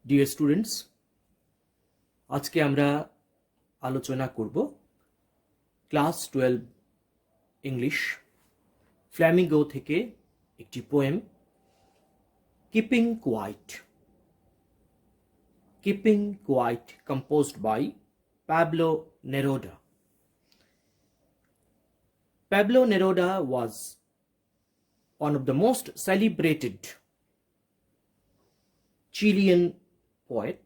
Dear students, আজকে আমরা আলোচনা করব ক্লাস 12 ইংলিশ ফ্ল্যামিঙ্গো থেকে একটি poem keeping quiet. Keeping quiet composed by Pablo Neruda. Pablo Neruda was one of the most celebrated Chilean poet.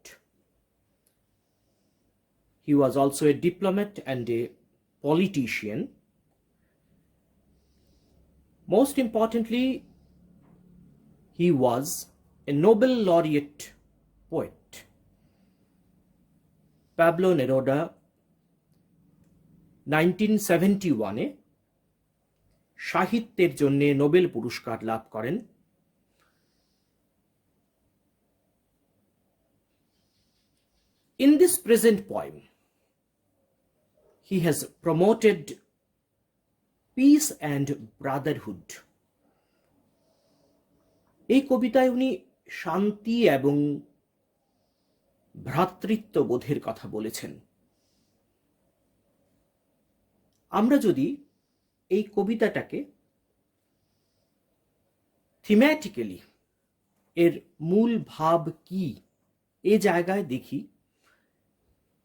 He was also a diplomat and a politician. Most importantly, he was a Nobel laureate poet. Pablo Neruda 1971-এ সাহিত্যের জন্য Nobel পুরস্কার লাভ করেন। In this present poem, he has promoted peace and brotherhood. এই কবিতায় উনি শান্তি এবং ভ্রাতৃত্ববোধের কথা বলেছেন। আমরা যদি এই কবিতাটাকে থিম্যাটিক্যালি এর মূল ভাব কি এ জায়গায় দেখি,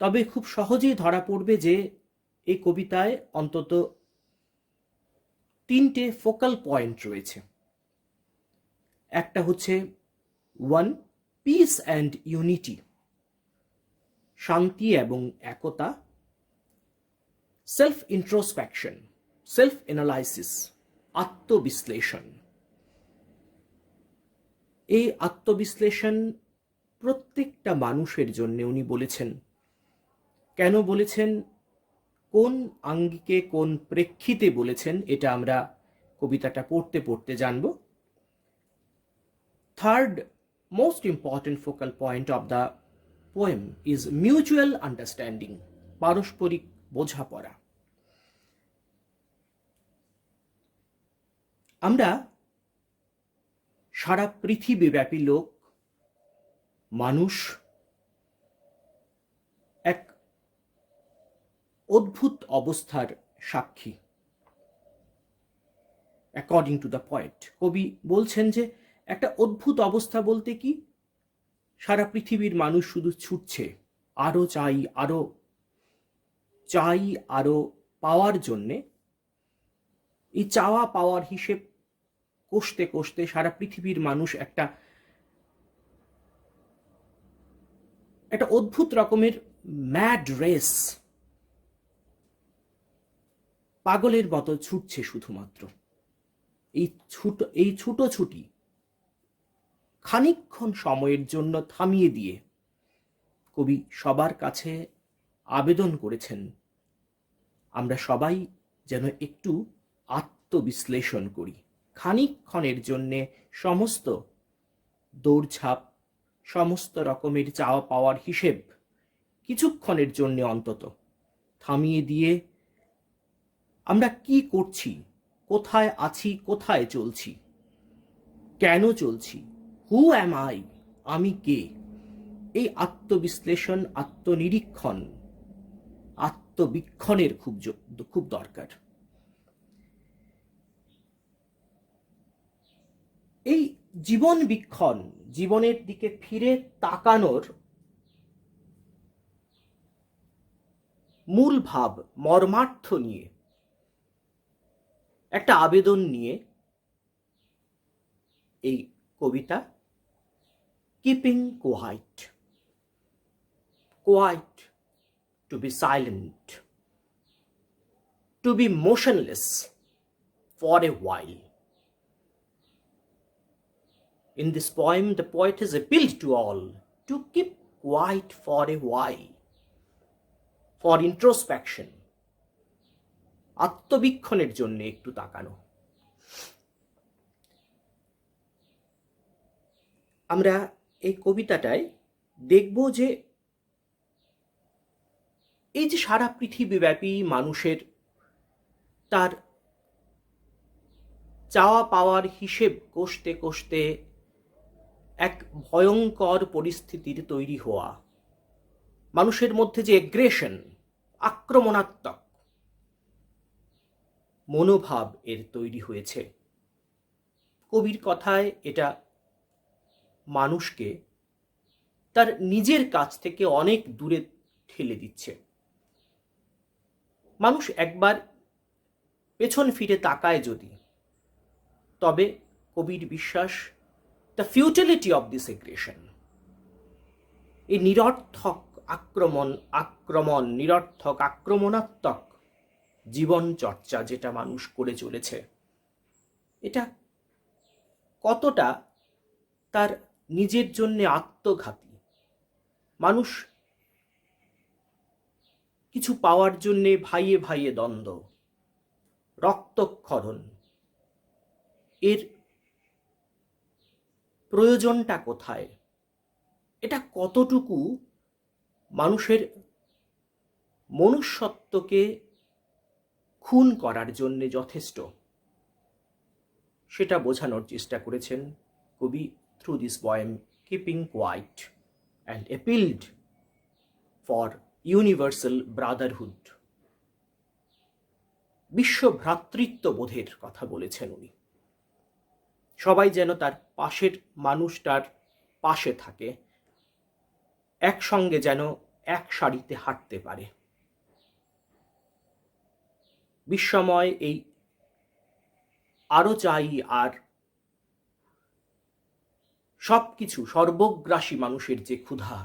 তবে খুব সহজেই ধরা পড়বে যে এই কবিতায় অন্তত তিনটে ফোকাল পয়েন্ট রয়েছে। একটা হচ্ছে ওয়ান, পিস অ্যান্ড ইউনিটি, শান্তি এবং একতা। সেলফ ইন্ট্রোস্পেকশন, সেলফ অ্যানালাইসিস, আত্মবিশ্লেষণ। এই আত্মবিশ্লেষণ প্রত্যেকটা মানুষের জন্য উনি বলেছেন। কেন বলেছেন, কোন আঙ্গিকে, কোন প্রেক্ষিতে বলেছেন, এটা আমরা কবিতাটা পড়তে পড়তে জানব। Third most important focal point of the poem is mutual understanding, পারস্পরিক বোঝাপড়া। আমরা সারা পৃথিবীব্যাপী লোক, মানুষ এক অদ্ভুত অবস্থার সাক্ষী। অ্যাকর্ডিং টু দ্য পয়েট, কবি বলছেন যে একটা অদ্ভুত অবস্থা বলতে কি, সারা পৃথিবীর মানুষ শুধু ছুটছে আরো চাই, আরো চাই, আরো পাওয়ার জন্যে। এই চাওয়া পাওয়ার হিসেব কষতে কষতে সারা পৃথিবীর মানুষ একটা অদ্ভুত রকমের ম্যাড রেস, পাগলের মতো ছুটছে শুধুমাত্র। এই ছুটোছুটি খানিকক্ষণ সময়ের জন্য থামিয়ে দিয়ে কবি সবার কাছে আবেদন করেছেন, আমরা সবাই যেন একটু আত্মবিশ্লেষণ করি। খানিকক্ষণের জন্যে সমস্ত দৌড়ঝাঁপ, সমস্ত রকমের চাওয়া পাওয়ার হিসেব কিছুক্ষণের জন্য অন্তত থামিয়ে দিয়ে আমরা কি করছি, কোথায় আছি, কোথায় চলছি, কেন চলছি, হু অ্যাম আই, আমি কে, এই আত্মবিশ্লেষণ, আত্মনিরীক্ষণ, আত্মবীক্ষণের খুব দরকার। এই জীবন বীক্ষণ, জীবনের দিকে ফিরে তাকানোর মূল ভাব, মর্মার্থ নিয়ে, একটা আবেদন নিয়ে এই কবিতা keeping quiet. Quiet, to be silent, to be motionless for a while. In this poem, the poet has appealed to all to keep quiet for a while, for introspection, আত্মবীক্ষণের জন্য একটু তাকানো। আমরা এই কবিতাটায় দেখব যে এই যে সারা পৃথিবীব্যাপী মানুষের তার চাওয়া পাওয়ার হিসেব কষতে কষতে এক ভয়ঙ্কর পরিস্থিতির তৈরি হওয়া, মানুষের মধ্যে যে এগ্রেশন, আক্রমণাত্মক মনোভাব এর তৈরি হয়েছে। কবির কথায় এটা মানুষকে তার নিজের কাছ থেকে অনেক দূরে ঠেলে দিচ্ছে। মানুষ একবার পেছন ফিরে তাকায় যদি, তবে কবির বিশ্বাস the futility of this aggression, এই নিরর্থক নিরর্থক আক্রমণাত্মক জীবন চর্চা যেটা মানুষ করে চলেছে, এটা কতটা তার নিজের জন্য আত্মঘাতী। মানুষ কিছু পাওয়ার জন্যে ভাইয়ে ভাইয়ে দ্বন্দ্ব, রক্তক্ষরণ, এর প্রয়োজনটা কোথায়? এটা কতটুকু মানুষের মনুষ্যত্বকে খুন করার জন্য যথেষ্ট, সেটা বোঝানোর চেষ্টা করেছেন কবি through this poem keeping quiet and appealed for universal brotherhood. বিশ্ব ভ্রাতৃত্ববোধের কথা বলেছেন উনি। সবাই যেন তার পাশের মানুষটার পাশে থাকে, একসঙ্গে যেন এক সারিতে হাঁটতে পারে। বিশ্বময় এই আরো চাই আর সবকিছু সর্বগ্রাসী মানুষের যে ক্ষুধা,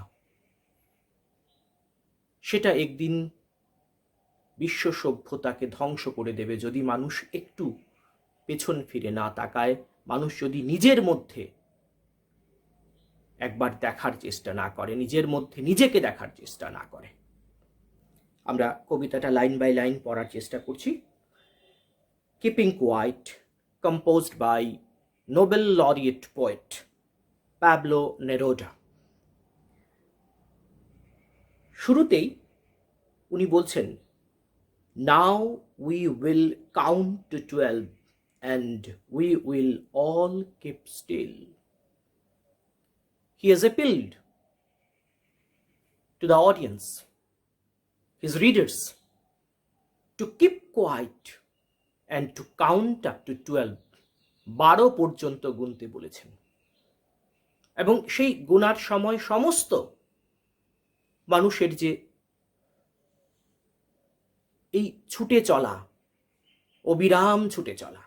সেটা একদিন বিশ্ব সভ্যতাকে ধ্বংস করে দেবে যদি মানুষ একটু পেছন ফিরে না তাকায়, মানুষ যদি নিজের মধ্যে একবার দেখার চেষ্টা না করে, নিজের মধ্যে নিজেকে দেখার চেষ্টা না করে। আমরা কবিতাটা লাইন বাই লাইন পড়ার চেষ্টা করছি। Keeping quiet, composed by Nobel laureate poet Pablo Neruda। শুরুতেই উনি বলছেন, Now we will count to 12 and we will all keep still. He has appealed to the audience, his readers, to keep quiet and to count up to 12, 12 পর্যন্ত গুনতে বলেছেন। এবং সেই গুনার সময় সমস্ত মানুষের যে এই ছুটে চলা, অবিরাম ছুটে চলা,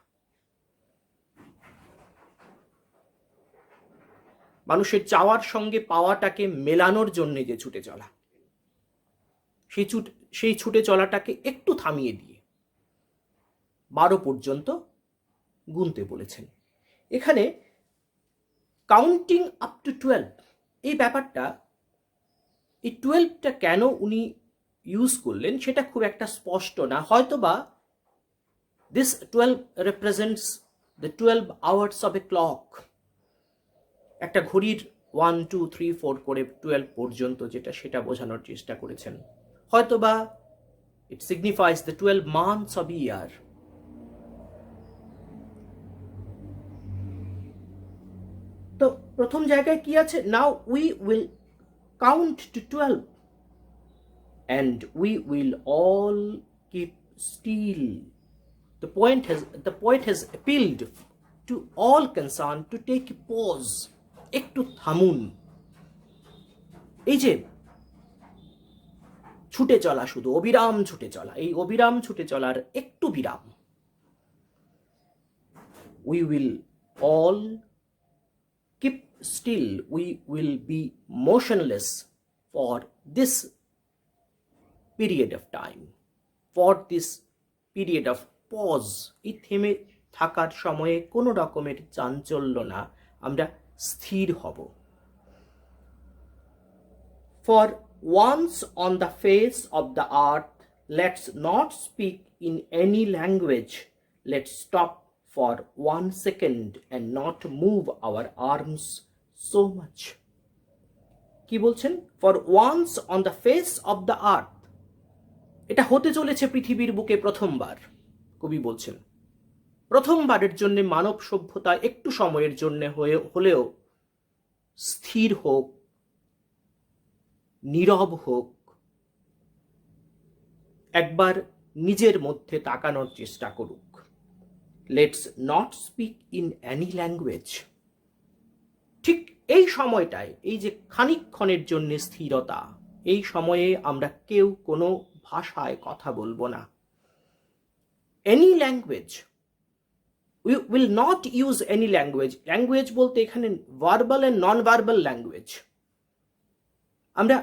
মানুষের চাওয়ার সঙ্গে পাওয়াটাকে মেলানোর জন্য যে ছুটে চলা, সেই ছুটে চলাটাকে একটু থামিয়ে দিয়ে 12 পর্যন্ত গুনতে বলেছেন। এখানে কাউন্টিং আপ টু 12, এই ব্যাপারটা, এই 12টা কেন উনি ইউজ করলেন সেটা খুব একটা স্পষ্ট না। হয়তোবা this 12 represents the 12 hours of A clock, একটা ঘড়ির 1 2 3 4 করে 12 পর্যন্ত যেটা, সেটা বোঝানোর চেষ্টা করেছেন। হয়তোবা it signifies the 12 months of year. তো প্রথম জায়গায় কি আছে? Now we will count to 12 and we will all keep still. The poet has appealed to all concerned to take a pause, একটু থামুন। এই যে ছুটে চলা, শুধু অবিরাম ছুটে চলা, এই অবিরাম ছুটে চলার একটু বিরাম। We will all keep still, we will be motionless for this period of time, for this period of pause, এই থেমে থাকার সময়ে কোনো রকমের চাঞ্চল্য না, আমরা স্থির হব। For once on the face of the earth, let's not speak in any language, let's stop for 1 second and not move our arms so much. কি বলছেন? For once on the face of the earth, এটা হতে চলেছে পৃথিবীর বুকে প্রথমবার। কবি বলছেন প্রথমবারের জন্য মানব সভ্যতা একটু সময়ের জন্য হলেও স্থির হোক, নীরব হোক, একবার নিজের মধ্যে তাকানোর চেষ্টা করুক। Let's not speak in any language. ঠিক এই সময়টায়, এই যে খানিকক্ষণের জন্য স্থিরতা, এই সময়ে আমরা কেউ কোনো ভাষায় কথা বলবো না। Any language, we will not use any language. Language বলতে এখানে verbal and non verbal language. আমরা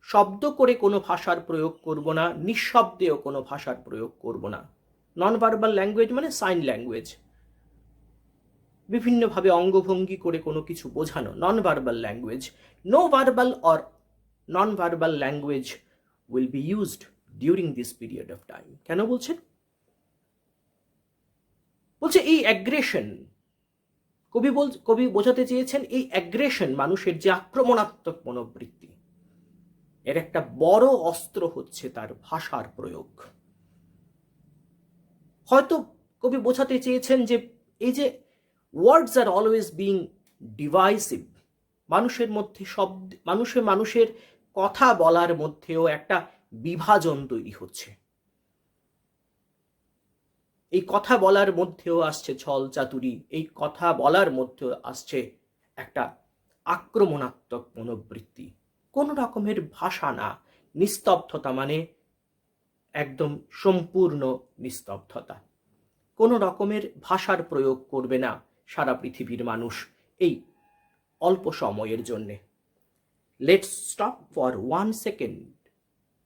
শব্দ করে কোনো ভাষার প্রয়োগ করব না, নিঃশব্দেও কোনো ভাষার প্রয়োগ করব না। নন ভার্বাল ল্যাঙ্গুয়েজ মানে সাইন ল্যাঙ্গুয়েজ, বিভিন্নভাবে অঙ্গভঙ্গি করে কোনো কিছু বোঝানো, non verbal language. No verbal or non verbal language will be used during this period of time. কেন বলছেন? বলছে এই অ্যাগ্রেশন, কবি বোঝাতে চেয়েছেন এই অ্যাগ্রেশন, মানুষের যে আক্রমণাত্মক মনোবৃত্তি, এর একটা বড় অস্ত্র হচ্ছে তার ভাষার প্রয়োগ। হয়তো কবি বোঝাতে চেয়েছেন যে এই যে ওয়ার্ডস আর অলওয়েজ বিং ডিভাইসিভ, মানুষের মধ্যে মানুষের কথা বলার মধ্যেও একটা বিভাজন তৈরি হচ্ছে। এই কথা বলার মধ্যেও আসছে ছল চাতুরি, এই কথা বলার মধ্যেও আসছে একটা আক্রমণাত্মক মনোবৃত্তি। কোন রকমের ভাষা না, নিস্তব্ধতা মানে একদম সম্পূর্ণ নিস্তব্ধতা। কোন রকমের ভাষার প্রয়োগ করবে না সারা পৃথিবীর মানুষ এই অল্প সময়ের জন্যে। Let's stop for 1 second.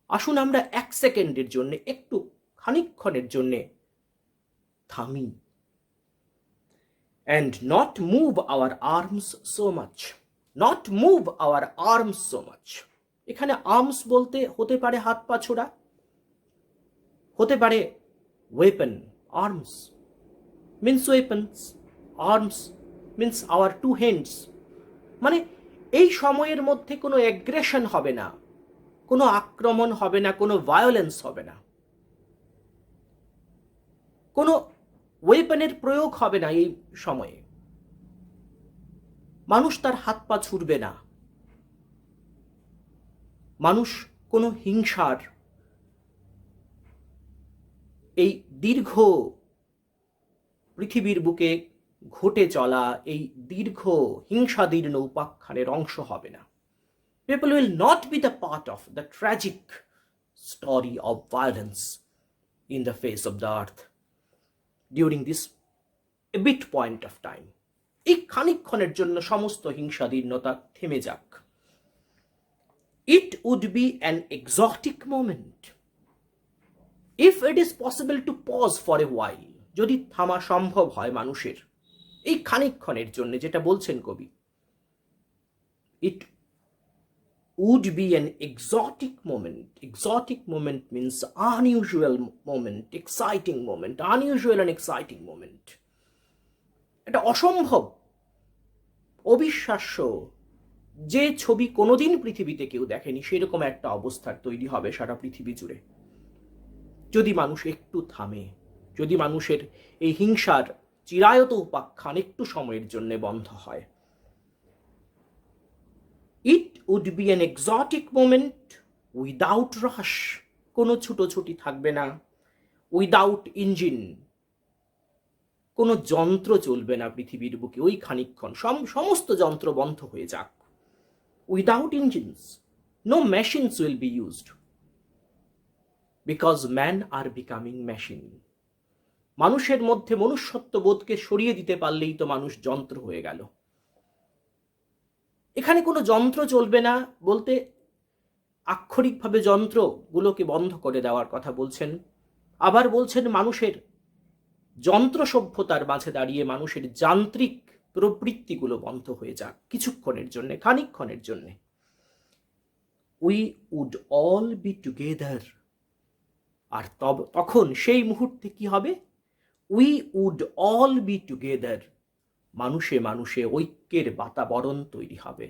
আসুন আমরা 1 সেকেন্ডের জন্য, একটু খানিকক্ষণের জন্যে থামি। and not move our arms so much. not move our arms so much. এখানে আর্মস বলতে হতে পারে হাত পা ছোড়া, হতে পারে weapon. Arms means weapons, arms means our 2 hands। মানে এই সময়ের মধ্যে কোনো অ্যাগ্রেশন হবে না, কোনো আক্রমণ হবে না, কোনো ভায়োলেন্স হবে না, কোনো ওয়েপনের প্রয়োগ হবে না। এই সময়ে মানুষ তার হাত পা ছুড়বে না, মানুষ কোনো হিংসার, এই দীর্ঘ পৃথিবীর বুকে ঘটে চলা এই দীর্ঘ হিংসাদীর্ণ উপাখ্যানের অংশ হবে না। People will not be the part of the tragic story of violence in the face of the earth during this a bit point of time. এই খানিকক্ষণের জন্য সমস্ত হিংসাদীর্ণতা থেমে যাক। It would be an exotic moment if it is possible to pause for a while. যদি থামা সম্ভব হয় মানুষের এই খানিকক্ষণের জন্য, যেটা বলছেন কবি, it would be an exotic moment. Exotic moment means unusual moment, exciting moment, unusual and exciting moment. এটা অসম্ভব, অবিশ্বাস্য, যে ছবি কোনোদিন পৃথিবীতে কেউ দেখেনি, সেরকম একটা অবস্থার তৈরি হবে সারা পৃথিবী জুড়ে যদি মানুষ একটু থামে, যদি মানুষের এই হিংসার চিরায়ত উপাখ্যান একটু সময়ের জন্য বন্ধ হয়। It would be an exotic moment without rush. কোনো ছুটোছুটি থাকবে না, উইদাউট ইঞ্জিন, কোনো যন্ত্র চলবে না পৃথিবীর বুকে ওই খানিকক্ষণ, সমস্ত যন্ত্র বন্ধ হয়ে যাক। Without engines, no machines will be used, because man are becoming machine. মানুষের মধ্যে মনুষ্যত্ব বোধকে সরিয়ে দিতে পারলেই তো মানুষ যন্ত্র হয়ে গেল। এখানে কোনো যন্ত্র চলবে না বলতে আক্ষরিকভাবে যন্ত্রগুলোকে বন্ধ করে দেওয়ার কথা বলছেন। আবার বলছেন মানুষের যন্ত্র সভ্যতার মাঝে দাঁড়িয়ে মানুষের যান্ত্রিক প্রবৃত্তিগুলো বন্ধ হয়ে যাক কিছুক্ষণের জন্য, খানিকক্ষণের জন্য। We would all be together. আর তখন সেই মুহূর্তে কি হবে? We would all be together. মানুষে মানুষে ঐক্যের বাতাবরণ তৈরি হবে,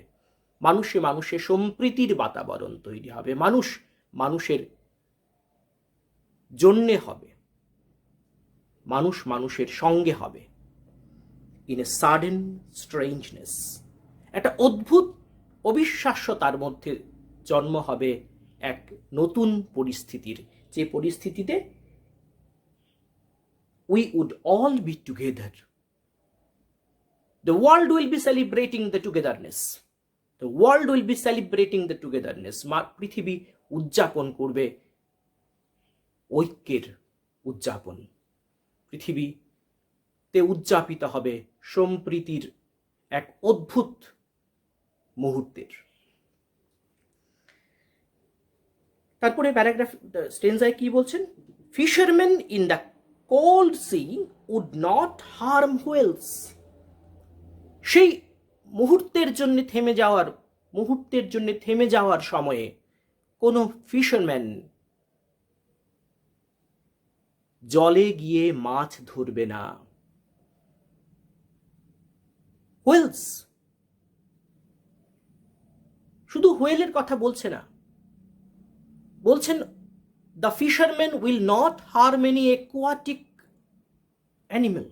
মানুষে মানুষে সম্প্রীতির বাতাবরণ তৈরি হবে, মানুষ মানুষের জন্যে হবে, মানুষ মানুষের সঙ্গে হবে। ইন এ সাডেন স্ট্রেঞ্জনেস একটা অদ্ভুত অবিশ্বাস্যতার মধ্যে জন্ম হবে এক নতুন পরিস্থিতির, যে পরিস্থিতিতে we would all be together. The world will be celebrating the togetherness. The world will be celebrating the togetherness. পৃথিবী উদযাপন করবে ঐক্যের উদযাপন। পৃথিবীতে উদযাপিত হবে সম্প্রীতির এক অদ্ভুত মুহূর্তের। তারপরে প্যারাগ্রাফ স্টেনজায় কি বলছেন? Fisherman in the cold sea would not harm whales. সেই মুহূর্তের জন্য থেমে যাওয়ার সময়ে কোনো ফিশারম্যান জলে গিয়ে মাছ ধরবে না। হোয়েলস, শুধু হোয়েলের কথা বলছে না, বলছেন the fisherman will not harm any aquatic animal.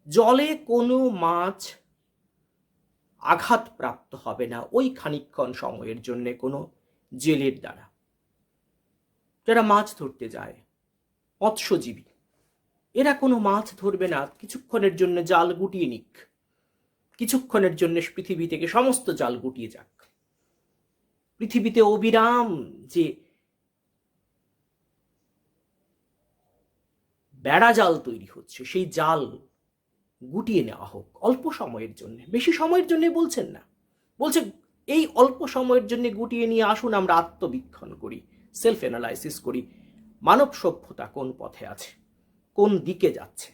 জলে কোনো মাছ আঘাতপ্রাপ্ত হবে না ওই খানিকক্ষণ সময়ের জন্য কোনো জেলের দ্বারা। যারা মাছ ধরতে যায়, মৎস্যজীবী, এরা কোনো মাছ ধরবে না, কিছুক্ষণের জন্য জাল গুটিয়ে নিক, কিছুক্ষণের জন্য পৃথিবী থেকে সমস্ত জাল গুটিয়ে যাক। পৃথিবীতে অবিরাম যে বেড়া জাল তৈরি হচ্ছে, সেই জাল গুটিয়ে নেওয়া হোক অল্প সময়ের জন্য, বেশি সময়ের জন্য বলছেন না, বলছে এই অল্প সময়ের জন্য গুটিয়ে নিয়ে আসুন আমরা আত্মবীক্ষণ করি, সেলফ অ্যানালাইসিস করি, মানব সভ্যতা কোন পথে আছে, কোন দিকে যাচ্ছে।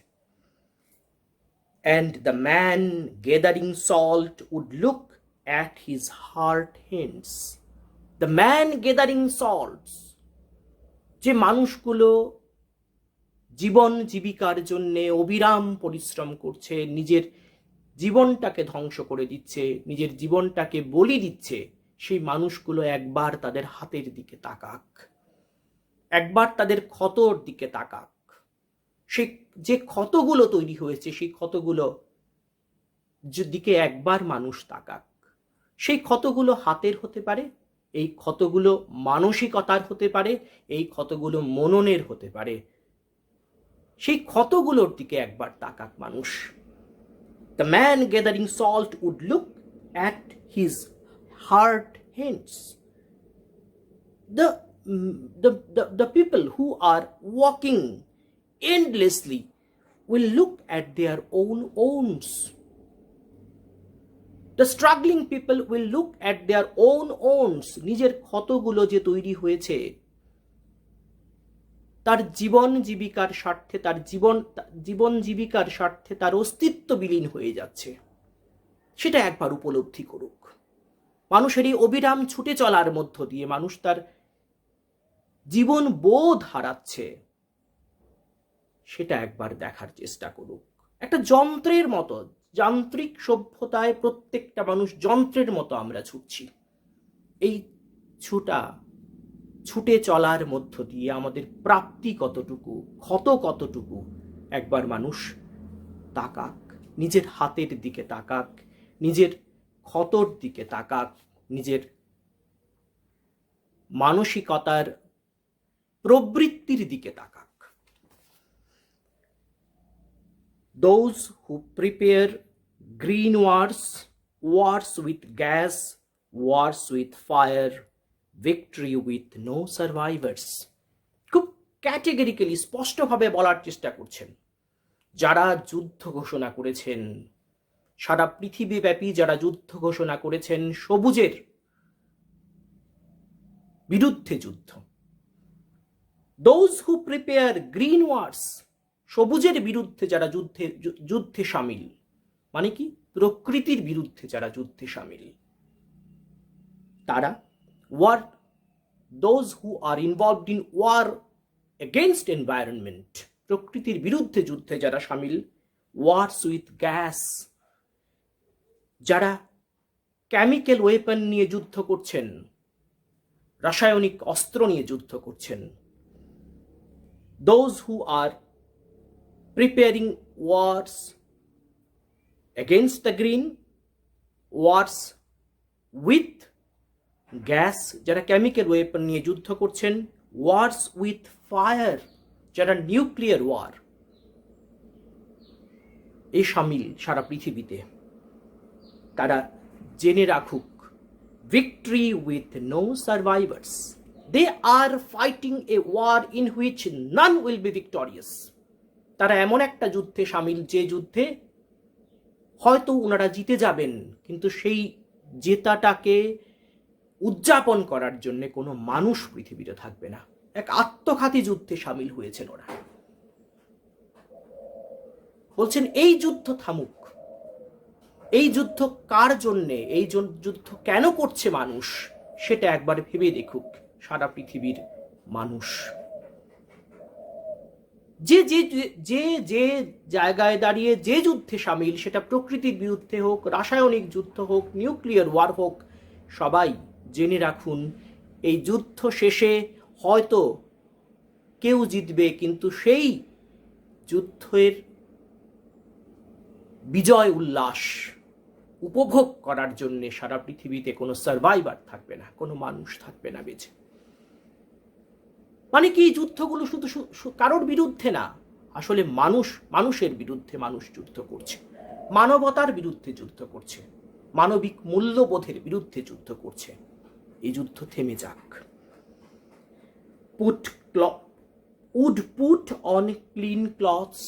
And the man gathering salt would look at his hard hands. The man gathering salt, যে মানুষগুলো জীবন জীবিকার জন্য অবিরাম পরিশ্রম করছে, নিজের জীবনটাকে ধ্বংস করে দিচ্ছে, নিজের জীবনটাকে বলি দিচ্ছে, সেই মানুষগুলো একবার তাদের হাতের দিকে তাকাক, একবার তাদের ক্ষতর দিকে তাকাক। সেই যে ক্ষতগুলো তৈরি হয়েছে, সেই ক্ষতগুলো দিকে একবার মানুষ তাকাক। সেই ক্ষতগুলো হাতের হতে পারে, এই ক্ষতগুলো মানসিকতার হতে পারে, এই ক্ষতগুলো মননের হতে পারে। সেই ক্ষতগুলোর দিকে একবার তাকাক মানুষ। The man gathering salt would look at his hard hands. The people who are walking endlessly will look at their own owns. The struggling people will look at their own owns. নিজের ক্ষতগুলো যে তৈরি হয়েছে, তার জীবন জীবিকার স্বার্থে, তার জীবন জীবিকার স্বার্থে তার অস্তিত্ব বিলীন হয়ে যাচ্ছে, সেটা একবার উপলব্ধি করুক। মানুষের এই অবিরাম ছুটে চলার মধ্য দিয়ে মানুষ তার জীবন বোধ হারাচ্ছে, সেটা একবার দেখার চেষ্টা করুক। একটা যন্ত্রের মতো, যান্ত্রিক সভ্যতায় প্রত্যেকটা মানুষ যন্ত্রের মতো আমরা ছুটছি। এই ছুটে চলার মধ্য দিয়ে আমাদের প্রাপ্তি কতটুকু, ক্ষত কতটুকু, একবার মানুষ তাকাক, নিজের হাতের দিকে তাকাক, নিজের ক্ষতর দিকে তাকাক, নিজের মানসিকতার প্রবৃত্তির দিকে তাকাক। Those who prepare green wars, wars with gas, wars with fire, victory with no survivors. খুব ক্যাটেগরিক্যালি স্পষ্টভাবে বলার চেষ্টা করছেন, যারা যুদ্ধ ঘোষণা করেছেন, সারা পৃথিবীব্যাপী যারা যুদ্ধ ঘোষণা করেছেন সবুজের বিরুদ্ধে যুদ্ধ, those who prepare green wars, সবুজের বিরুদ্ধে যারা যুদ্ধে সামিল, মানে কি প্রকৃতির বিরুদ্ধে যারা যুদ্ধে সামিল, তারা war, those who are involved in war against environment, প্রকৃতির বিরুদ্ধে যুদ্ধে যারা সামিল, wars with gas, যারা কেমিক্যাল ওয়েপন নিয়ে যুদ্ধ করছেন, রাসায়নিক অস্ত্র নিয়ে যুদ্ধ করছেন, those who are preparing wars against the green, wars with gas, যারা কেমিক্যাল ওয়েপন নিয়ে যুদ্ধ করছেন, ওয়ার্স উইথ ফায়ার, যারা নিউক্লিয়ার ওয়ার এ সামিল সারা পৃথিবীতে, তারা জেনে রাখুক, victory with no survivors. They are fighting a war in which none will be victorious. তারা এমন একটা যুদ্ধে সামিল, যে যুদ্ধে হয়তো ওনারা জিতে যাবেন, কিন্তু সেই জেতাটাকে উদযাপন করার জন্য কোনো মানুষ পৃথিবীতে থাকবে না। এক আত্মঘাতী যুদ্ধে সামিল হয়েছেন ওরা। বলছেন এই যুদ্ধ থামুক। এই যুদ্ধ কার জন্যে, এই যুদ্ধ কেন করছে মানুষ, সেটা একবার ভেবে দেখুক সারা পৃথিবীর মানুষ। যে যে যে যে জায়গায় দাঁড়িয়ে যে যুদ্ধে সামিল, সেটা প্রকৃতির বিরুদ্ধে হোক, রাসায়নিক যুদ্ধ হোক, নিউক্লিয়ার ওয়ার হোক, সবাই জেনে রাখুন এই যুদ্ধ শেষে হয়তো কেউ জিতবে, কিন্তু সেই যুদ্ধের বিজয় উল্লাস উপভোগ করার জন্য সারা পৃথিবীতে কোনো সার্ভাইভার থাকবে না, কোনো মানুষ থাকবে না বেঁচে। মানে কি, যুদ্ধগুলো শুধু কারোর বিরুদ্ধে না, আসলে মানুষের বিরুদ্ধে মানুষ যুদ্ধ করছে, মানবতার বিরুদ্ধে যুদ্ধ করছে, মানবিক মূল্যবোধের বিরুদ্ধে যুদ্ধ করছে। এই যুদ্ধ থেমে যাক। would put on clean clothes,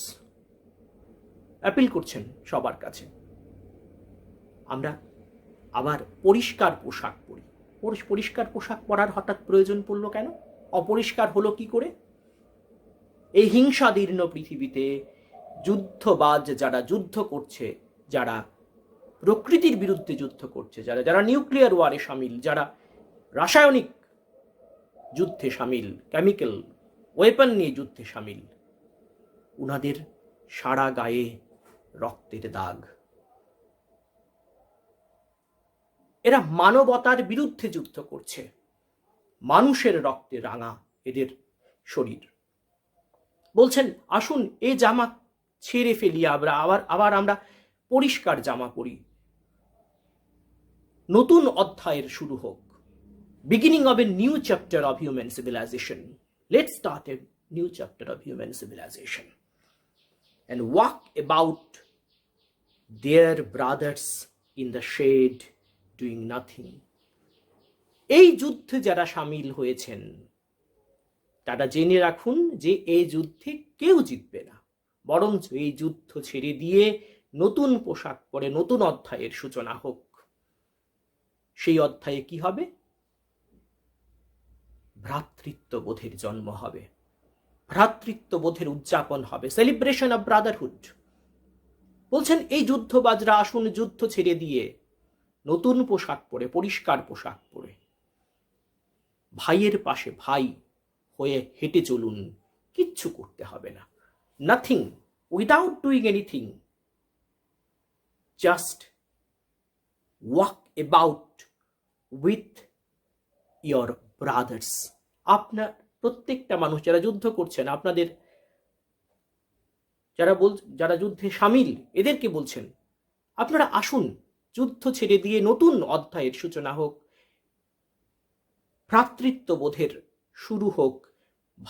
appeal করছেন সবার কাছে, আমরা আবার পরিষ্কার পোশাক পরি। পরিষ্কার পোশাক পরার হঠাৎ প্রয়োজন পড়লো কেন? অপরিষ্কার হলো কি করে? এই হিংসাদীর্ণ পৃথিবীতে যুদ্ধবাজ যারা যুদ্ধ করছে, যারা প্রকৃতির বিরুদ্ধে যুদ্ধ করছে, যারা নিউক্লিয়ার ওয়ারে সামিল, যারা রাসায়নিক যুদ্ধে সামিল, কেমিক্যাল ওয়েপন নিয়ে যুদ্ধে সামিল, উনাদের সারা গায়ে রক্তের দাগ। এরা মানবতার বিরুদ্ধে যুদ্ধ করছে, মানুষের রক্তে রাঙা এদের শরীর। বলছেন আসুন এ জামা ছেড়ে ফেলি, আবার আমরা পরিষ্কার জামা পরি, নতুন অধ্যায়ের শুরু হোক। Beginning of a new chapter of human civilisation. Let's start a new chapter of human civilisation and walk about their brothers in the shade doing nothing. এই যুদ্ধে যারা সামিল হয়েছেন তারা জেনে রাখুন যে এই যুদ্ধে কেউ জিতবে না, বরঞ্চ এই যুদ্ধ ছেড়ে দিয়ে নতুন পোশাক পরে নতুন অধ্যায়ের সূচনা হোক। সেই অধ্যায়ে কি হবে? ভ্রাতৃত্ববোধের জন্ম হবে, ভ্রাতৃত্ববোধের উদযাপন হবে, সেলিব্রেশন অফ ব্রাদারহুড। বলছেন এই যুদ্ধবাজরা আসুন যুদ্ধ ছেড়ে দিয়ে নতুন পোশাক পরে, পরিষ্কার পোশাক পরে ভাইয়ের পাশে ভাই হয়ে হেঁটে চলুন, কিচ্ছু করতে হবে না। Nothing, without doing anything, just walk about with your brothers. আপনার প্রত্যেকটা মানুষ যারা যুদ্ধ করছেন, আপনাদের যারা যুদ্ধে সামিল, এদেরকে বলছেন আপনারা আসুন যুদ্ধ ছেড়ে দিয়ে নতুন অধ্যায়ের সূচনা হোক, ভ্রাতৃত্ববোধের শুরু হোক।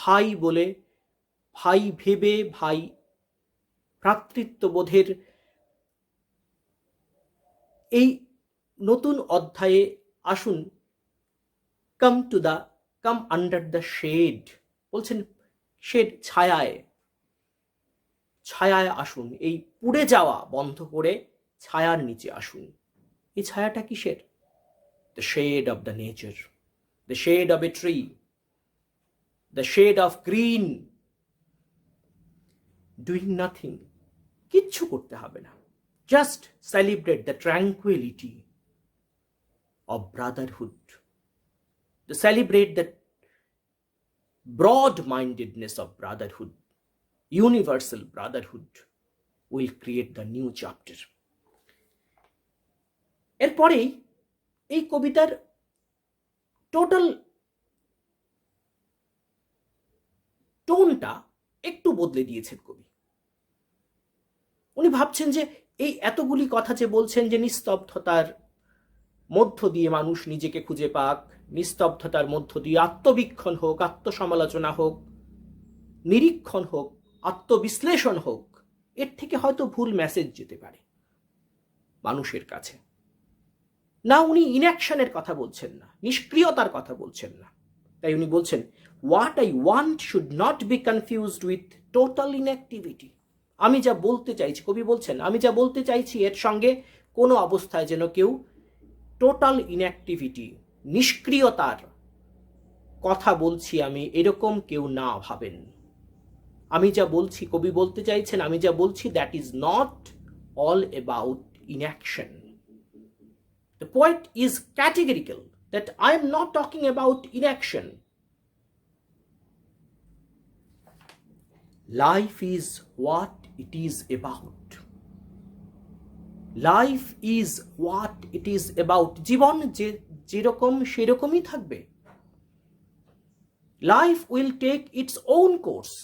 ভাই বলে, ভাই ভেবে, ভাই ভ্রাতৃত্ববোধের এই নতুন অধ্যায়ে আসুন। কাম আন্ডার দ্য শেড। বলছেন শেড, ছায়ায় আসুন। এই পুড়ে যাওয়া বন্ধ করে ছায়ার নিচে আসুন। এই ছায়াটা কিসের? The shade of the nature, the shade of a tree, the shade of green. Doing nothing, কিচ্ছু করতে হবে না, just celebrate the tranquillity of brotherhood, celebrate the broad-mindedness of brotherhood. Universal brotherhood will create the new chapter. এরপরেই এই কবিতার total টোনটা একটু বদলে দিয়েছেন কবি। উনি ভাবছেন যে এই এতগুলি কথা যে বলছেন যে নিস্তব্ধতার মধ্য দিয়ে মানুষ নিজেকে খুঁজে পাক, নিস্তব্ধতার মধ্য দিয়ে আত্মবীক্ষণ হোক, আত্মসমালোচনা হোক, নিরীক্ষণ হোক, আত্মবিশ্লেষণ হোক, এর থেকে হয়তো ভুল মেসেজ যেতে পারে মানুষের কাছে। না, উনি ইনঅ্যাকশনের কথা বলছেন না, নিষ্ক্রিয়তার কথা বলছেন না। তাই উনি বলছেন, what I want should not be confused with total inactivity. আমি যা বলতে চাইছি, কবি বলছেন, আমি যা বলতে চাইছি এর সঙ্গে কোনো অবস্থায় যেন কেউ টোটাল ইনঅ্যাক্টিভিটি, নিষ্ক্রিয়তার কথা বলছি আমি, এরকম কেউ না ভাবেন। আমি যা বলছি, কবি বলতে চাইছেন, আমি যা বলছি, that is not all about inaction. The poet is categorical that I am not talking about inaction. Life is what it is about. Life is what it is about. জীবন যেরকম সেরকমই থাকবে। Life will take its own course.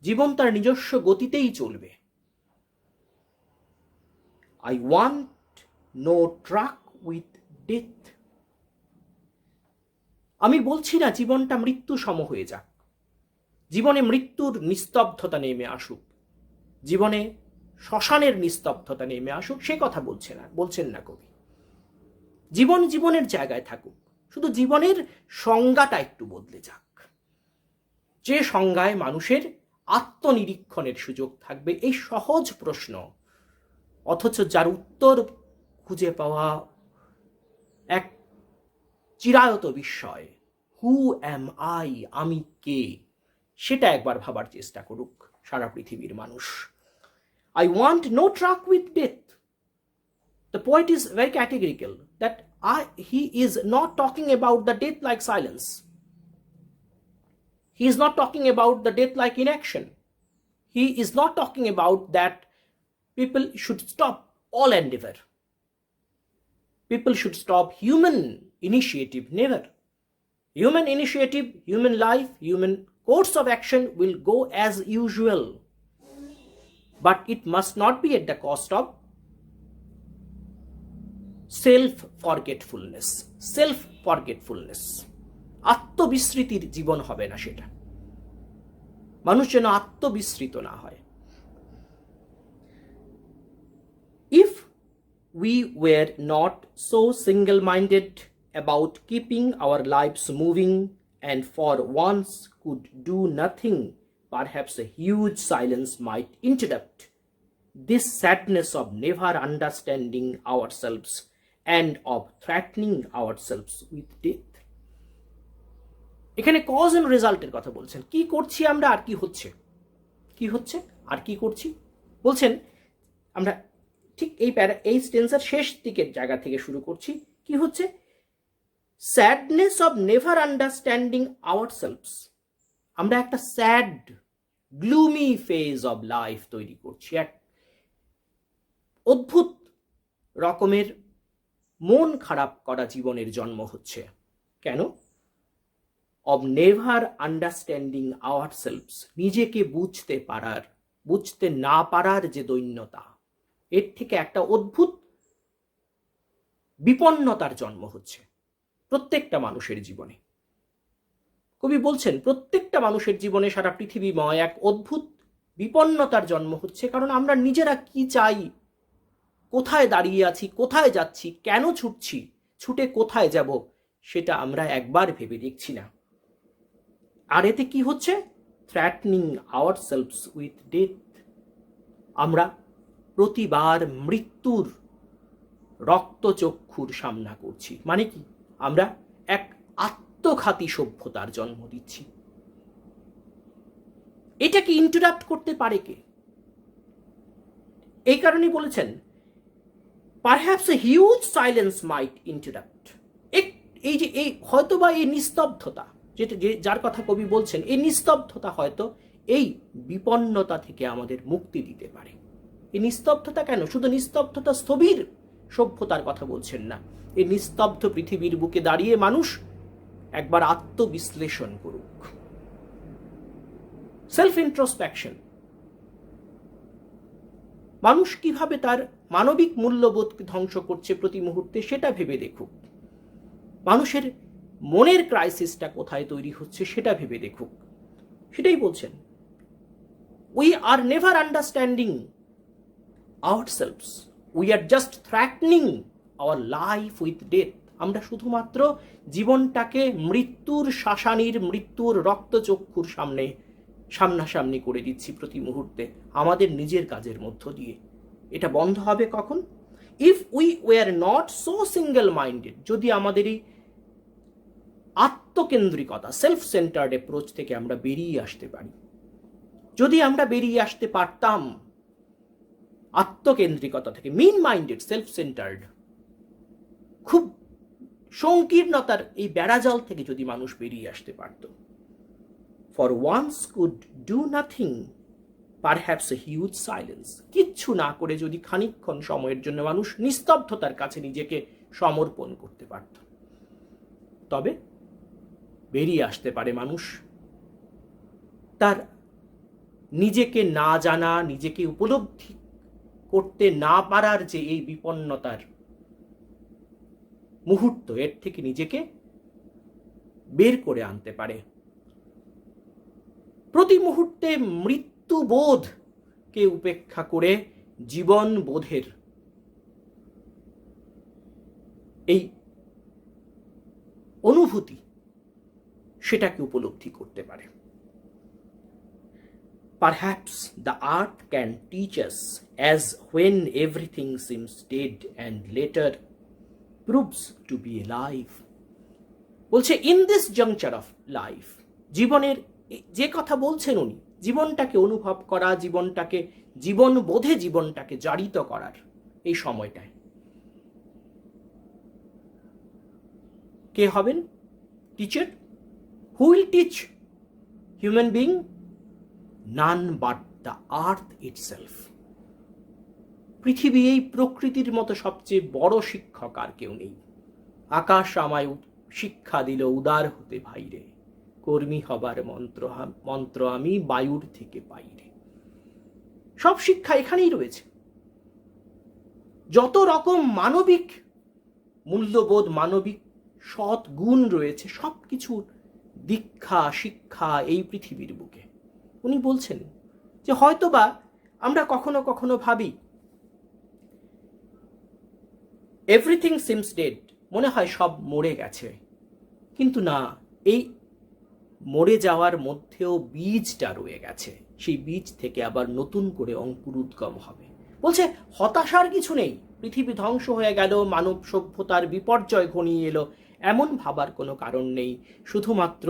জীবন তার নিজস্ব গতিতেই চলবে। I want no truck with death. আমি বলছি না জীবনটা মৃত্যু সম হয়ে যাক, জীবনে মৃত্যুর নিস্তব্ধতা নেমে আসুক, জীবনে শ্মশানের নিস্তব্ধতা নেমে আসুক, সে কথা বলছেন না কবি। জীবন জীবনের জায়গায় থাকুক, শুধু জীবনের সংজ্ঞাটা একটু বদলে যাক, যে সংজ্ঞায় মানুষের আত্মনিরীক্ষণের সুযোগ থাকবে। এই সহজ প্রশ্ন, অথচ যার উত্তর খুঁজে পাওয়া এক চিরায়ত বিস্ময়। হু অ্যাম আই, আমি কে, সেটা একবার ভাবার চেষ্টা করুক সারা পৃথিবীর মানুষ। I want no truck with death. The poet is very categorical that he is not talking about the death like silence. He is not talking about the death like inaction. He is not talking about that people should stop all endeavor. People should stop human initiative, never. Human initiative, human life, human course of action will go as usual. But it must not be at the cost of self-forgetfulness. Self-forgetfulness. আত্মবিস্মৃতির জীবন হবে না সেটা। মানুষ যেন আত্মবিস্মৃত না হয়। If we were not so single-minded about keeping our lives moving and for once could do nothing, perhaps a huge silence might interrupt this sadness of never understanding ourselves and of threatening ourselves with death. এখানে cause and রেজাল্টের কথা বলছেন। কি করছি আমরা আর কি হচ্ছে, কি হচ্ছে আর কি করছি। বলছেন আমরা ঠিক এই স্টেন্সের শেষ দিকের জায়গা থেকে শুরু করছি। কি হচ্ছে? Sadness of never understanding ourselves. আমরা একটা sad gloomy phase of life তৈরি করছি, এক অদ্ভুত রকমের মন খারাপ করা জীবনের জন্ম হচ্ছে। কেন? অব নেভার আন্ডারস্ট্যান্ডিং আওয়ারসেলভস, নিজেকে বুঝতে না পারার যে দৈন্যতা, এর থেকে একটা অদ্ভুত বিপন্নতার জন্ম হচ্ছে প্রত্যেকটা মানুষের জীবনে। কবি বলছেন প্রত্যেকটা মানুষের জীবনে সারা পৃথিবীময় এক অদ্ভুত বিপন্নতার জন্ম হচ্ছে, কারণ আমরা নিজেরা কি চাই, কোথায় দাঁড়িয়ে আছি, কোথায় যাচ্ছি, কেন ছুটছি, ছুটে কোথায় যাব, সেটা আমরা একবার ভেবে দেখছি না। আর এতে কি হচ্ছে? Threatening ourselves with death. আমরা প্রতিবার মৃত্যুর রক্তচক্ষুর সামনা করছি। মানে কি? আমরা এক আত্মঘাতী সভ্যতার জন্ম দিচ্ছি। এটাকে ইন্টারাপ্ট করতে পারে কে? এই কারণেই বলেছেন perhaps a huge silence might interrupt. এই হয়তোবা এই নিস্তব্ধতা, যার কথা কবি বলছেন, এই নিস্তব্ধতা হয়তো এই বিপন্নতা থেকে আমাদের মুক্তি দিতে পারে। এই নিস্তব্ধতা কেন? শুধু নিস্তব্ধতা স্থবির সভ্যতার কথা বলছেন না। এই নিস্তব্ধ পৃথিবীর বুকে দাঁড়িয়ে মানুষ একবার আত্মবিশ্লেষণ করুক, সেলফ ইন্ট্রোস্পেকশন। মানুষ কিভাবে তার মানবিক মূল্যবোধকে ধ্বংস করছে প্রতি মুহূর্তে সেটা ভেবে দেখুক। মানুষের মনের ক্রাইসিসটা কোথায় তৈরি হচ্ছে সেটা ভেবে দেখুক। সেটাই বলছেন, we are never understanding ourselves, we are just threatening our life with death. আমরা শুধুমাত্র জীবনটাকে মৃত্যুর শাসানির, মৃত্যুর রক্তচক্ষুর সামনাসামনি করে দিচ্ছি প্রতি মুহূর্তে আমাদের নিজের কাজের মধ্য দিয়ে। এটা বন্ধ হবে কখন? If we were not so single minded, যদি আমাদের এই আত্মকেন্দ্রিকতা, সেলফ সেন্টার্ড অ্যাপ্রোচ থেকে আমরা বেরিয়ে আসতে পারি, যদি আমরা বেরিয়ে আসতে পারতাম আত্মকেন্দ্রিকতা থেকে, মিন মাইন্ডেড, সেলফ সেন্টার্ড, খুব সংকীর্ণতার এই বেড়াজাল থেকে যদি মানুষ বেরিয়ে আসতে পারত, for once could do nothing, perhaps a huge silence, কিচ্ছু না করে যদি খানিকক্ষণ সময়ের জন্য মানুষ নিস্তব্ধতার কাছে নিজেকে সমর্পণ করতে পারত, তবে বেরিয়ে আসতে পারে মানুষ তার নিজেকে না জানা, নিজেকে উপলব্ধি করতে না পারার যে এই বিপন্নতার মুহূর্ত, এর থেকে নিজেকে বের করে আনতে পারে। প্রতি মুহূর্তে মৃত্যুবোধকে উপেক্ষা করে জীবন বোধের এই অনুভূতি, সেটাকে উপলব্ধি করতে পারে। Perhaps the art can teach us, as when everything seems dead and later proves to be alive. বলছে, in this juncture of life, জীবনের যে কথা বলছেন উনি, জীবনটাকে অনুভব করা, জীবনটাকে জীবন বোধে জীবনটাকে জারিত করার এই সময়টায় কে হবেন teacher? Who will teach human being? None but the earth itself. পৃথিবী, এই প্রকৃতির মতো সবচেয়ে বড় শিক্ষক আর কেউ নেই। আকাশ আমায় শিক্ষা দিল উদার হতে ভাইরে, কর্মী হবার মন্ত্র আমি বায়ুর থেকে পাইরে। সব শিক্ষা এখানেই রয়েছে। যত রকম মানবিক মূল্যবোধ, মানবিক সৎ গুণ রয়েছে, সবকিছুর দীক্ষা, শিক্ষা এই পৃথিবীর বুকে। উনি বলছেন যে হয়তোবা আমরা কখনো কখনো ভাবি এভরিথিং সিমস ডেড, মনে হয় সব মরে গেছে, কিন্তু না, এই মরে যাওয়ার মধ্যেও বীজটা রয়ে গেছে। সেই বীজ থেকে আবার নতুন করে অঙ্কুরোদ্গম হবে। বলছে হতাশার কিছু নেই, পৃথিবী ধ্বংস হয়ে গেল, মানব সভ্যতার বিপর্যয় ঘনিয়ে এলো, এমন ভাবার কোনো কারণ নেই। শুধুমাত্র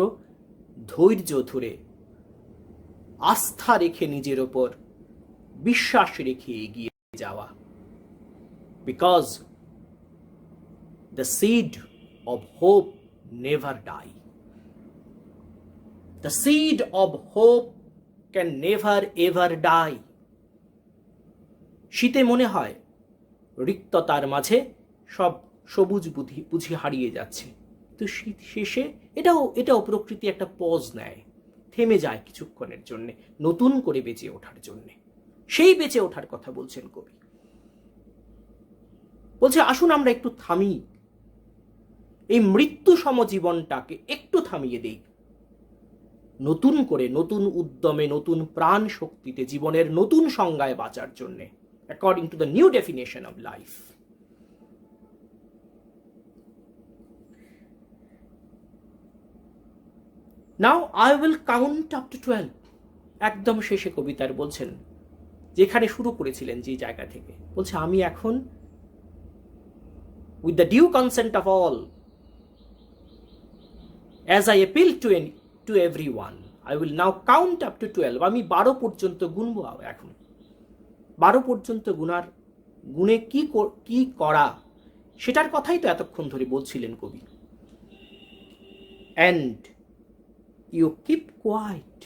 ধৈর্য ধরে, আস্থা রেখে, নিজের ওপর বিশ্বাস রেখে এগিয়ে যাওয়া। Because the seed of hope never die. The seed of hope can never ever die. শীতে মনে হয় রিক্ততার মাঝে সব সবুজ বুঝি হারিয়ে যাচ্ছে, তো শীত শেষে এটাও প্রকৃতি একটা পজ নেয়, থেমে যায় কিছুক্ষণের জন্য, নতুন করে বেঁচে ওঠার জন্য। সেই বেঁচে ওঠার কথা বলছেন কবি। বলছে আসুন আমরা একটু থামি, এই মৃত্যু সম জীবনটাকে একটু থামিয়ে দেই, নতুন করে, নতুন উদ্যমে, নতুন প্রাণ শক্তিতে, জীবনের নতুন সংজ্ঞায় বাঁচার জন্যে, according to the new definition of life. Now I will count up to 12। একদম শেষে কবিতার বলছেন, যেখানে শুরু করেছিলেন যে জায়গা থেকে, বলছে আমি এখন with the due consent of all, as I appeal to everyone, I will now count up to 12. আমি 12 পর্যন্ত গুনবো। এখন 12 পর্যন্ত গুনে কি করা, সেটার কথাই তো এতক্ষণ ধরে বলছিলেন কবি। And you keep quiet,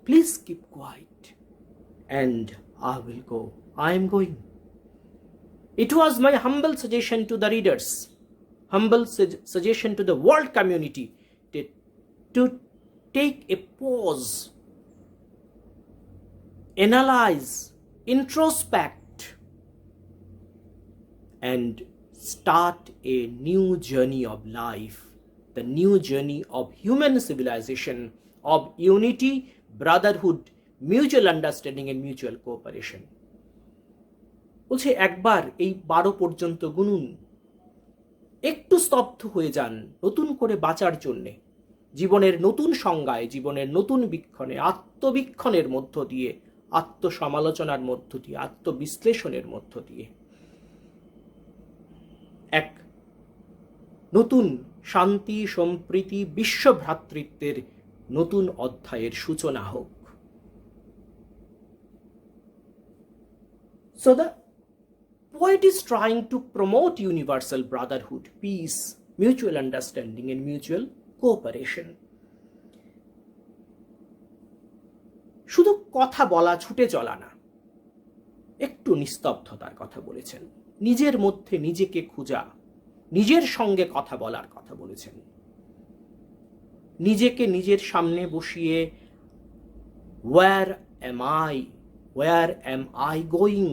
please keep quiet, and I will go, I am going. It was my humble suggestion to the readers, humble suggestion to the world community to take a pause, analyze, introspect and start a new journey of life, the new journey of human civilization, of unity, brotherhood, mutual understanding and mutual cooperation. বলছে একবার এই 12 পর্যন্ত গুনুন, একটু স্তব্ধ হয়ে যান নতুন করে বাঁচার জন্যে, জীবনের নতুন সংজ্ঞায়, জীবনের নতুন বীক্ষণে, আত্মবীক্ষণের মধ্য দিয়ে, আত্মসমালোচনার মধ্য দিয়ে, আত্মবিশ্লেষণের মধ্য দিয়ে এক নতুন শান্তি, সম্প্রীতি, বিশ্বভ্রাতৃত্বের নতুন অধ্যায়ের সূচনা হোক। So the poet is trying to promote universal brotherhood, peace, mutual understanding and mutual cooperation. শুধু কথা বলা, ছুটে চলা না, একটু নিস্তব্ধতার কথা বলেছেন, নিজের মধ্যে নিজেকে খোঁজা, নিজের সঙ্গে কথা বলার কথা বলেছেন, নিজেকে নিজের সামনে বসিয়ে where am I going,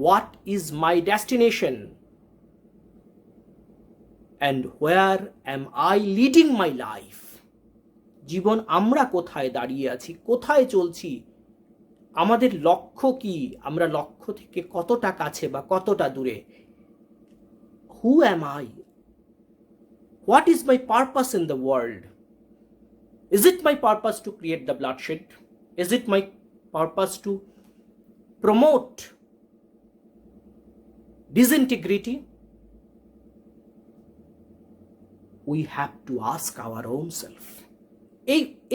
what is my destination, and where am I leading my life, জীবন আমরা কোথায় দাঁড়িয়ে আছি, কোথায় চলছি, আমাদের লক্ষ্য কি, আমরা লক্ষ্য থেকে কতটা কাছে বা কতটা দূরে, who am I, what is my purpose in the world, is it my purpose to create the bloodshed, is it my purpose to promote disintegrity? We have to ask our own self.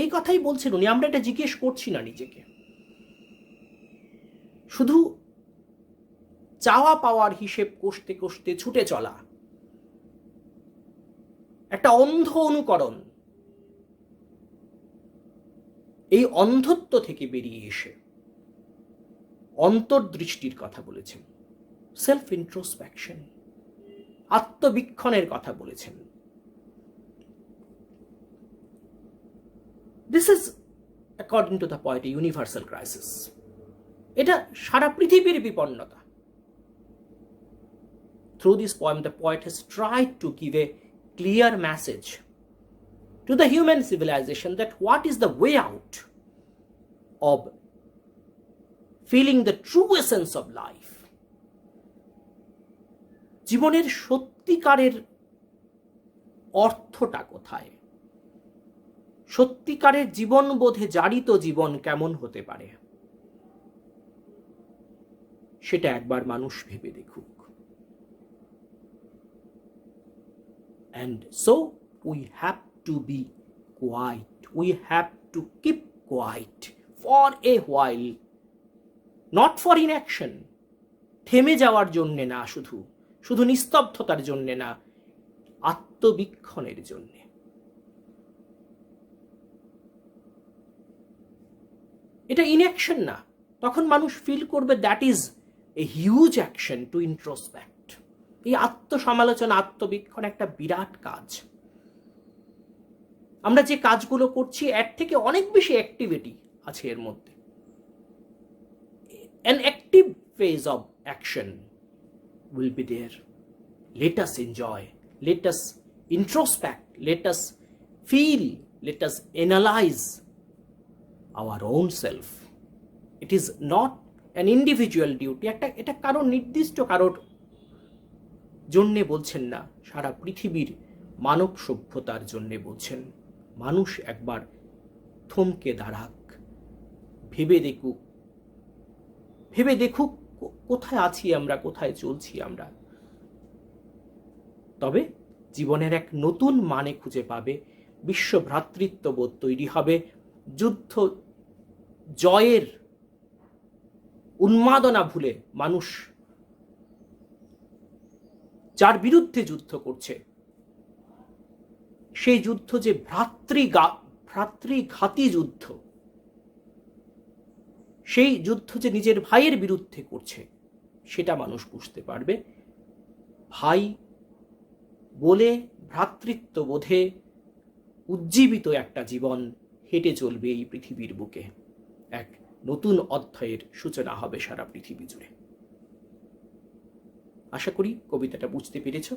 এই কথাই বলছেন উনি, আমরা এটা জিজ্ঞেস করছি না নিজেকে। শুধু চাওয়া পাওয়ার হিসেব কষতে কষতে ছুটে চলা, একটা অন্ধ অনুকরণ, এই অন্ধত্ব থেকে বেরিয়ে এসে অন্তর্দৃষ্টির কথা বলেছেন, সেলফ ইন্ট্রোস্পেকশন, আত্মবীক্ষণের কথা বলেছেন। This is, according to the poet, a universal crisis. এটা সারা পৃথিবীর বিপন্নতা। Through this poem, the poet has tried to give a clear message to the human civilization that what is the way out of feeling the true essence of life. জীবনের সত্যিকারের অর্থটা কোথায়, সত্যিকারের জীবনবোধে জারিত জীবন কেমন হতে পারে, সেটা একবার মানুষ ভেবে দেখুক। And so we have to be quiet, we have to keep quiet for a while, not for inaction, থেমে যাওয়ার জন্যে না, শুধু নিস্তব্ধতার জন্যে না, আত্মবীক্ষণের জন্যে। এটা ইনঅ্যাকশন না, তখন মানুষ ফিল করবে that is a huge action to introspect. এই আত্মসমালোচনা, আত্মবীক্ষণ একটা বিরাট কাজ। আমরা যে কাজগুলো করছি এর থেকে অনেক বেশি অ্যাক্টিভিটি আছে এর মধ্যে। An active phase of action will be there. Let us enjoy, let us introspect, let us feel, let us analyze our own self. It is not an individual duty. এটা কারো নির্দিষ্ট কারোর জন্যে বলছেন না, সারা পৃথিবীর মানব সভ্যতার জন্যে বলছেন। মানুষ একবার থমকে দাঁড়াক, ভেবে দেখুক কোথায় আছি আমরা, কোথায় চলছি আমরা। তবে জীবনের এক নতুন মানে খুঁজে পাবে, বিশ্ব ভ্রাতৃত্ববোধ তৈরি হবে, যুদ্ধ জয়ের উন্মাদনা ভুলে মানুষ যার বিরুদ্ধে যুদ্ধ করছে, সেই যুদ্ধ যে ভ্রাতৃঘাতী যুদ্ধ, সেই যুদ্ধ যে নিজের ভাইয়ের বিরুদ্ধে করছে, সেটা মানুষ বুঝতে পারবে। ভাই বলে ভ্রাতৃত্ববোধে উজ্জীবিত একটা জীবন হেঁটে চলবে এই পৃথিবীর বুকে। এক নতুন অধ্যায়ের সূচনা হবে সারা পৃথিবী জুড়ে। আশা করি কবিতাটা বুঝতে পেরেছ।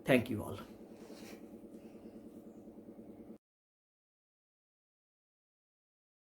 Thank you all.